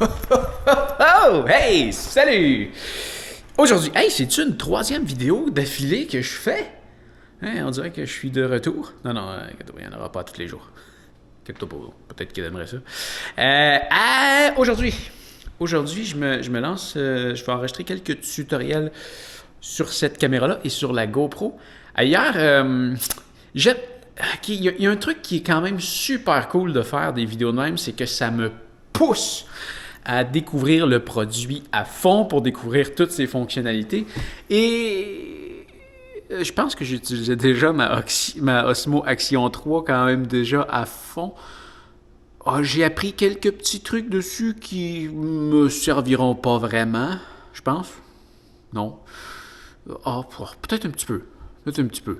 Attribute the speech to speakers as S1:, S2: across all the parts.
S1: Oh, hey, salut! Aujourd'hui, hey, c'est-tu une troisième vidéo d'affilée que je fais? Hein, on dirait que je suis de retour. Non, non, il n'y en aura pas tous les jours. Peut-être qu'il aimerait ça. Aujourd'hui, je me lance. Je vais enregistrer quelques tutoriels sur cette caméra-là et sur la GoPro. Ailleurs, il y a un truc qui est quand même super cool de faire des vidéos de même, c'est que ça me pousse à découvrir le produit à fond pour découvrir toutes ses fonctionnalités. Et je pense que j'utilisais déjà ma Osmo Action 3 quand même déjà à fond. J'ai appris quelques petits trucs dessus qui me serviront pas vraiment, je pense. Non. Peut-être un petit peu. Peut-être un petit peu.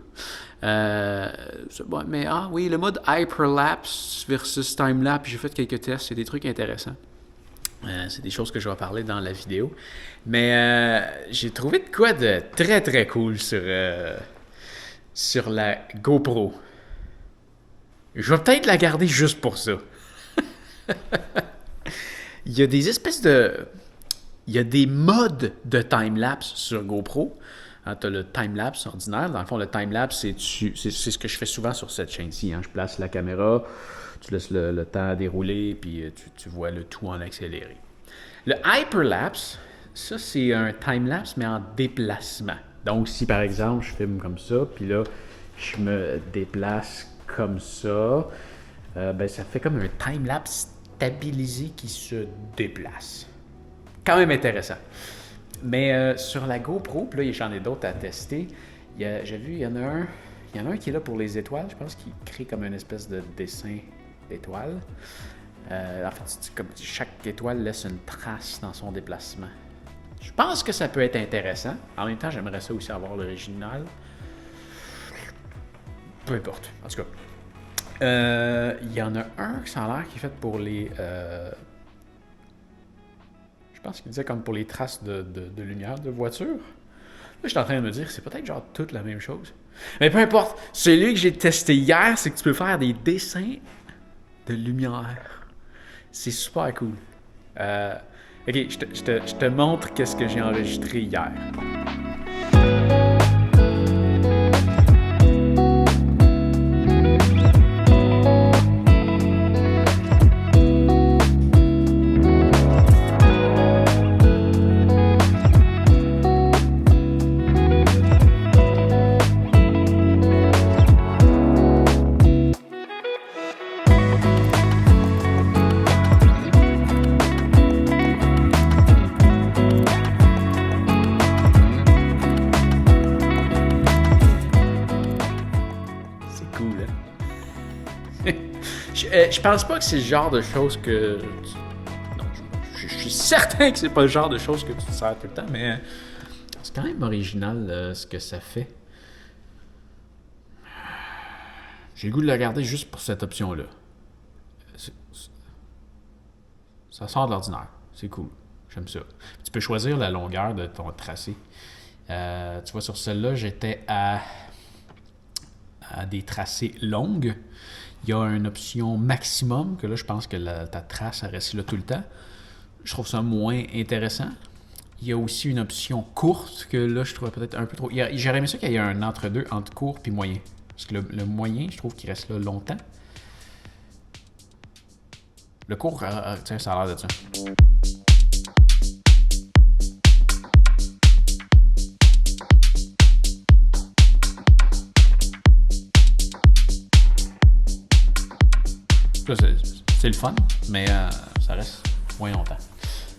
S1: Mais oui, le mode hyperlapse versus timelapse, j'ai fait quelques tests, c'est des trucs intéressants. C'est des choses que je vais parler dans la vidéo. Mais j'ai trouvé de quoi de très très cool sur la GoPro. Je vais peut-être la garder juste pour ça. Il y a des espèces de... Il y a des modes de timelapse sur GoPro. Tu as le timelapse ordinaire. Dans le fond, le timelapse, c'est ce que je fais souvent sur cette chaîne-ci. Je place la caméra, tu laisses le temps dérouler, puis tu vois le tout en accéléré. Le hyperlapse, ça, c'est un timelapse, mais en déplacement. Donc, si par exemple, je filme comme ça, puis là, je me déplace comme ça, ça fait comme un timelapse stabilisé qui se déplace. Quand même intéressant. Mais sur la GoPro, puis là, j'en ai d'autres à tester. J'ai vu, il y en a un qui est là pour les étoiles. Je pense qu'il crée comme une espèce de dessin d'étoiles. En fait, comme chaque étoile laisse une trace dans son déplacement. Je pense que ça peut être intéressant. En même temps, j'aimerais ça aussi avoir l'original. Peu importe. En tout cas, il y en a un qui ça a l'air qui est fait pour les... je pense qu'il disait comme pour les traces de lumière de voiture. Là, je suis en train de me dire, c'est peut-être genre toute la même chose. Mais peu importe. Celui que j'ai testé hier, c'est que tu peux faire des dessins de lumière. C'est super cool. Ok, je te montre qu'est-ce que j'ai enregistré hier. Je pense pas que c'est le genre de choses que... Non, je suis certain que c'est pas le genre de choses que tu te sers tout le temps, mais c'est quand même original ce que ça fait. J'ai le goût de le regarder juste pour cette option-là. Ça sort de l'ordinaire. C'est cool. J'aime ça. Tu peux choisir la longueur de ton tracé. Tu vois, sur celle-là, j'étais à des tracés longues. Il y a une option maximum, que là, je pense que ta trace reste là tout le temps. Je trouve ça moins intéressant. Il y a aussi une option courte, que là, je trouve peut-être un peu trop... J'aurais aimé ça qu'il y ait un entre-deux, entre court puis moyen. Parce que le moyen, je trouve qu'il reste là longtemps. Le court, tiens, ça a l'air de ça. C'est le fun, mais ça reste moins longtemps.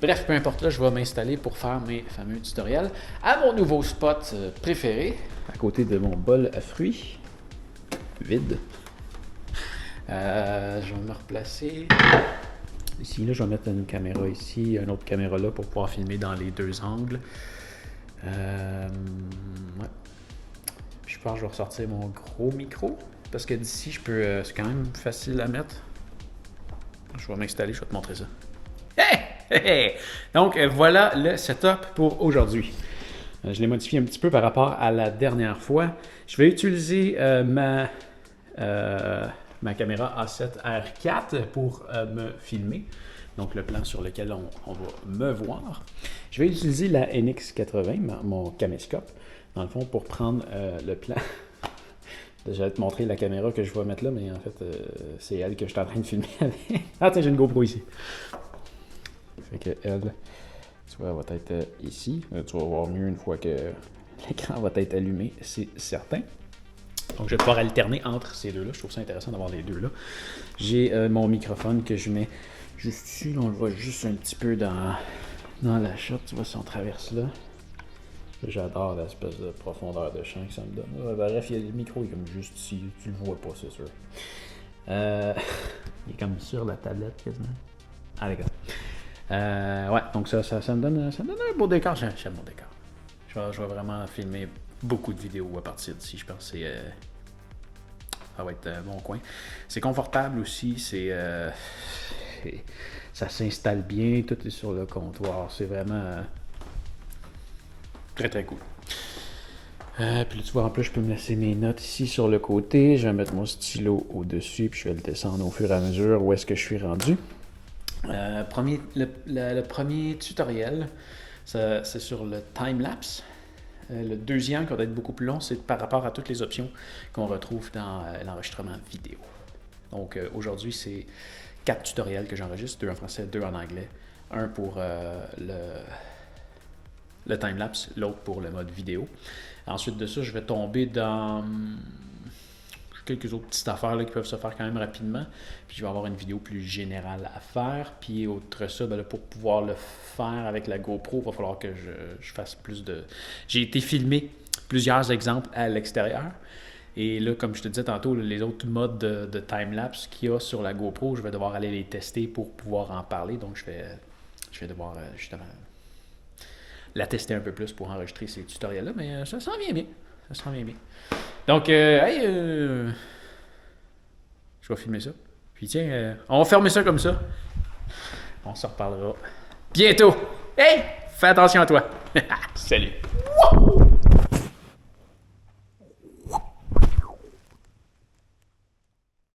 S1: Bref, peu importe, là, je vais m'installer pour faire mes fameux tutoriels à mon nouveau spot préféré, à côté de mon bol à fruits, vide. Je vais me replacer ici. Là, je vais mettre une caméra ici, une autre caméra là pour pouvoir filmer dans les deux angles. Ouais. Je pense que je vais ressortir mon gros micro, parce que d'ici, je peux. C'est quand même facile à mettre. Je vais m'installer, je vais te montrer ça. Hey! Donc, voilà le setup pour aujourd'hui. Je l'ai modifié un petit peu par rapport à la dernière fois. Je vais utiliser ma caméra A7R4 pour me filmer. donc le plan sur lequel on va me voir. Je vais utiliser la NX80, mon caméscope, dans le fond, pour prendre le plan. Je vais te montrer la caméra que je vais mettre là, mais en fait, c'est elle que je suis en train de filmer avec. Ah tiens, j'ai une GoPro ici. Fait que elle, tu vois, elle va être ici. Tu vas voir mieux une fois que l'écran va être allumé, c'est certain. Donc, je vais pouvoir alterner entre ces deux-là. Je trouve ça intéressant d'avoir les deux-là. J'ai mon microphone que je mets juste ici. On le voit juste un petit peu dans la shot. Tu vois, si on traverse là. J'adore l'espèce de profondeur de champ que ça me donne. Bref, le micro est comme juste ici. Tu le vois pas, c'est sûr. Il est comme sur la tablette quasiment. Ah, d'accord. Ouais, donc ça me donne un beau décor. J'aime mon décor. Je vais vraiment filmer beaucoup de vidéos à partir d'ici. Je pense que ça va être un bon coin. C'est confortable aussi. Ça s'installe bien. Tout est sur le comptoir. C'est vraiment très très cool. Puis là, tu vois, en plus, je peux me laisser mes notes ici sur le côté. Je vais mettre mon stylo au-dessus. Puis je vais le descendre au fur et à mesure où est-ce que je suis rendu. Le premier tutoriel, c'est sur le time-lapse. Le deuxième, qui va être beaucoup plus long, c'est par rapport à toutes les options qu'on retrouve dans l'enregistrement vidéo. Donc aujourd'hui, c'est 4 tutoriels que j'enregistre, 2 en français, 2 en anglais. Un pour le time-lapse, l'autre pour le mode vidéo. Ensuite de ça, je vais tomber dans quelques autres petites affaires là, qui peuvent se faire quand même rapidement. Puis je vais avoir une vidéo plus générale à faire. Puis outre ça, ben là, pour pouvoir le faire avec la GoPro, il va falloir que je fasse plus de... J'ai été filmer plusieurs exemples à l'extérieur. Et là, comme je te disais tantôt, les autres modes de time-lapse qu'il y a sur la GoPro, je vais devoir aller les tester pour pouvoir en parler. Donc je vais devoir justement la tester un peu plus pour enregistrer ces tutoriels-là. Mais ça s'en vient bien. Ça s'en vient bien. Donc, je vais filmer ça. Puis tiens, on va fermer ça comme ça. On se reparlera bientôt. Hey, fais attention à toi. Salut. Wouhou!